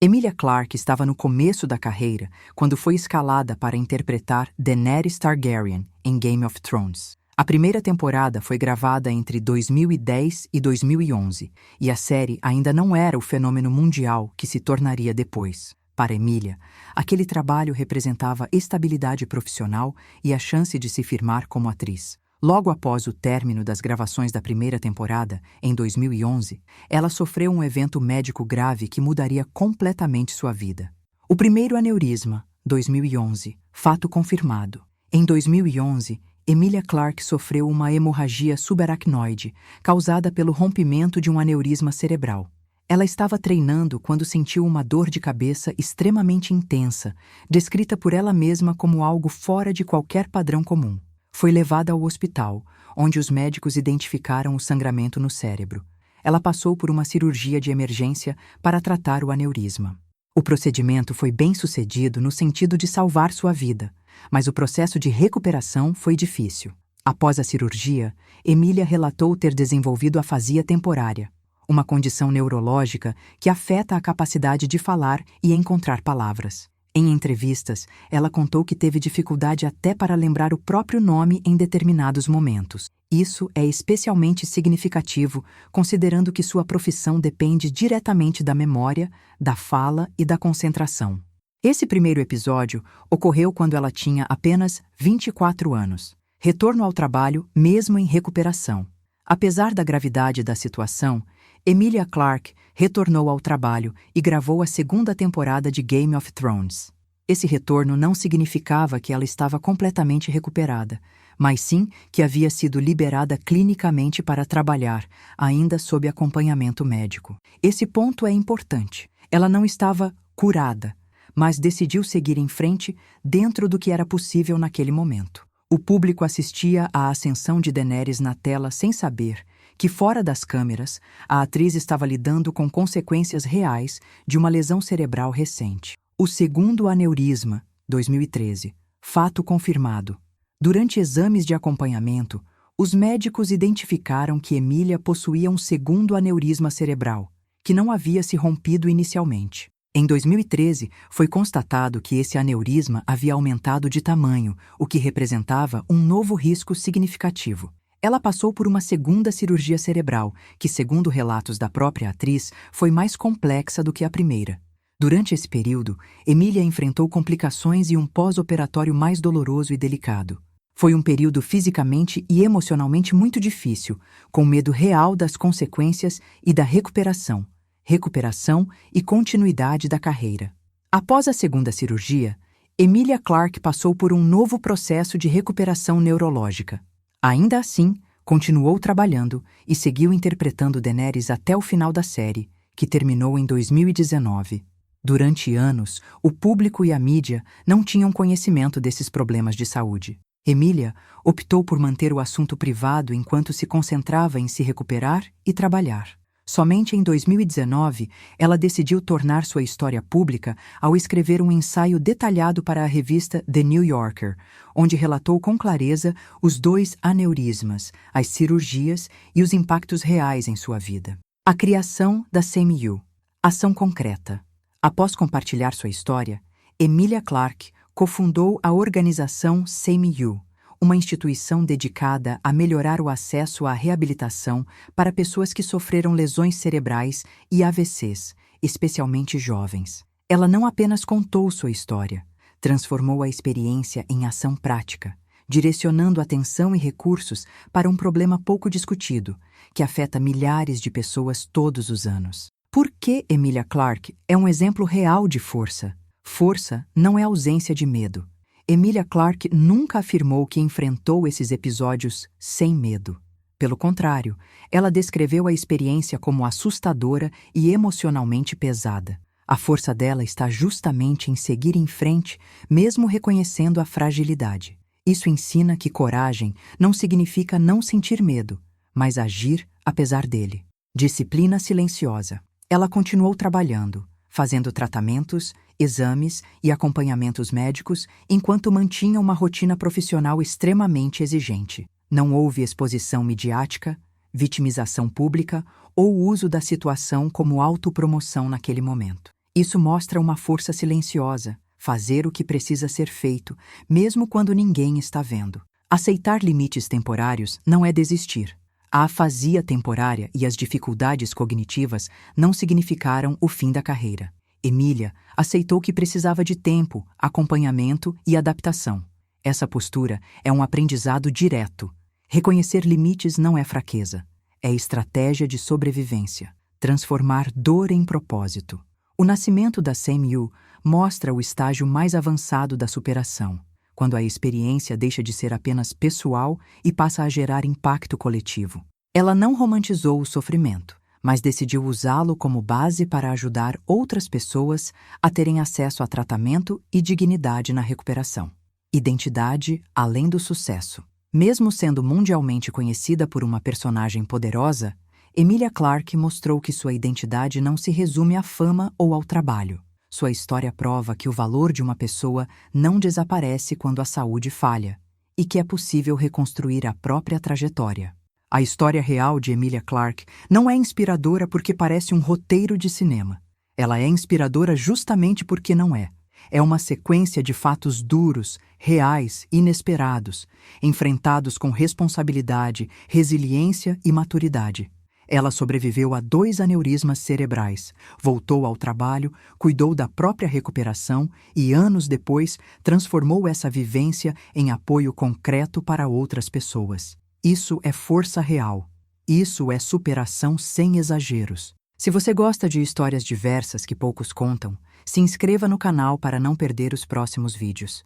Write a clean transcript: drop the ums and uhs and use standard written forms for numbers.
Emilia Clarke estava no começo da carreira quando foi escalada para interpretar Daenerys Targaryen em Game of Thrones. A primeira temporada foi gravada entre 2010 e 2011, e a série ainda não era o fenômeno mundial que se tornaria depois. Para Emilia, aquele trabalho representava estabilidade profissional e a chance de se firmar como atriz. Logo após o término das gravações da primeira temporada, em 2011, ela sofreu um evento médico grave que mudaria completamente sua vida. O primeiro aneurisma, 2011, fato confirmado. Em 2011, Emilia Clarke sofreu uma hemorragia subaracnoide, causada pelo rompimento de um aneurisma cerebral. Ela estava treinando quando sentiu uma dor de cabeça extremamente intensa, descrita por ela mesma como algo fora de qualquer padrão comum. Foi levada ao hospital, onde os médicos identificaram o sangramento no cérebro. Ela passou por uma cirurgia de emergência para tratar o aneurisma. O procedimento foi bem-sucedido no sentido de salvar sua vida, mas o processo de recuperação foi difícil. Após a cirurgia, Emilia relatou ter desenvolvido afasia temporária, uma condição neurológica que afeta a capacidade de falar e encontrar palavras. Em entrevistas, ela contou que teve dificuldade até para lembrar o próprio nome em determinados momentos. Isso é especialmente significativo, considerando que sua profissão depende diretamente da memória, da fala e da concentração. Esse primeiro episódio ocorreu quando ela tinha apenas 24 anos. Retorno ao trabalho mesmo em recuperação. Apesar da gravidade da situação, Emilia Clarke retornou ao trabalho e gravou a segunda temporada de Game of Thrones. Esse retorno não significava que ela estava completamente recuperada, mas sim que havia sido liberada clinicamente para trabalhar, ainda sob acompanhamento médico. Esse ponto é importante. Ela não estava curada, mas decidiu seguir em frente dentro do que era possível naquele momento. O público assistia à ascensão de Daenerys na tela sem saber que, fora das câmeras, a atriz estava lidando com consequências reais de uma lesão cerebral recente. O segundo aneurisma, 2013, fato confirmado. Durante exames de acompanhamento, os médicos identificaram que Emilia possuía um segundo aneurisma cerebral, que não havia se rompido inicialmente. Em 2013, foi constatado que esse aneurisma havia aumentado de tamanho, o que representava um novo risco significativo. Ela passou por uma segunda cirurgia cerebral, que, segundo relatos da própria atriz, foi mais complexa do que a primeira. Durante esse período, Emilia enfrentou complicações e um pós-operatório mais doloroso e delicado. Foi um período fisicamente e emocionalmente muito difícil, com medo real das consequências e da recuperação e continuidade da carreira. Após a segunda cirurgia, Emilia Clarke passou por um novo processo de recuperação neurológica. Ainda assim, continuou trabalhando e seguiu interpretando Daenerys até o final da série, que terminou em 2019. Durante anos, o público e a mídia não tinham conhecimento desses problemas de saúde. Emilia optou por manter o assunto privado enquanto se concentrava em se recuperar e trabalhar. Somente em 2019, ela decidiu tornar sua história pública ao escrever um ensaio detalhado para a revista The New Yorker, onde relatou com clareza os 2 aneurismas, as cirurgias e os impactos reais em sua vida. A criação da CMU. Ação concreta. Após compartilhar sua história, Emilia Clarke cofundou a organização CMU, uma instituição dedicada a melhorar o acesso à reabilitação para pessoas que sofreram lesões cerebrais e AVCs, especialmente jovens. Ela não apenas contou sua história, transformou a experiência em ação prática, direcionando atenção e recursos para um problema pouco discutido, que afeta milhares de pessoas todos os anos. Por que Emilia Clarke é um exemplo real de força? Força não é ausência de medo. Emilia Clarke nunca afirmou que enfrentou esses episódios sem medo. Pelo contrário, ela descreveu a experiência como assustadora e emocionalmente pesada. A força dela está justamente em seguir em frente, mesmo reconhecendo a fragilidade. Isso ensina que coragem não significa não sentir medo, mas agir apesar dele. Disciplina silenciosa. Ela continuou trabalhando, fazendo tratamentos, exames e acompanhamentos médicos enquanto mantinha uma rotina profissional extremamente exigente. Não houve exposição midiática, vitimização pública ou uso da situação como autopromoção naquele momento. Isso mostra uma força silenciosa, fazer o que precisa ser feito, mesmo quando ninguém está vendo. Aceitar limites temporários não é desistir. A afasia temporária e as dificuldades cognitivas não significaram o fim da carreira. Emília aceitou que precisava de tempo, acompanhamento e adaptação. Essa postura é um aprendizado direto. Reconhecer limites não é fraqueza, é estratégia de sobrevivência. Transformar dor em propósito. O nascimento da SAMU mostra o estágio mais avançado da superação, quando a experiência deixa de ser apenas pessoal e passa a gerar impacto coletivo. Ela não romantizou o sofrimento, mas decidiu usá-lo como base para ajudar outras pessoas a terem acesso a tratamento e dignidade na recuperação. Identidade além do sucesso. Mesmo sendo mundialmente conhecida por uma personagem poderosa, Emilia Clarke mostrou que sua identidade não se resume à fama ou ao trabalho. Sua história prova que o valor de uma pessoa não desaparece quando a saúde falha, e que é possível reconstruir a própria trajetória. A história real de Emilia Clarke não é inspiradora porque parece um roteiro de cinema. Ela é inspiradora justamente porque não é. É uma sequência de fatos duros, reais, inesperados, enfrentados com responsabilidade, resiliência e maturidade. Ela sobreviveu a 2 aneurismas cerebrais, voltou ao trabalho, cuidou da própria recuperação e, anos depois, transformou essa vivência em apoio concreto para outras pessoas. Isso é força real. Isso é superação sem exageros. Se você gosta de histórias diversas que poucos contam, se inscreva no canal para não perder os próximos vídeos.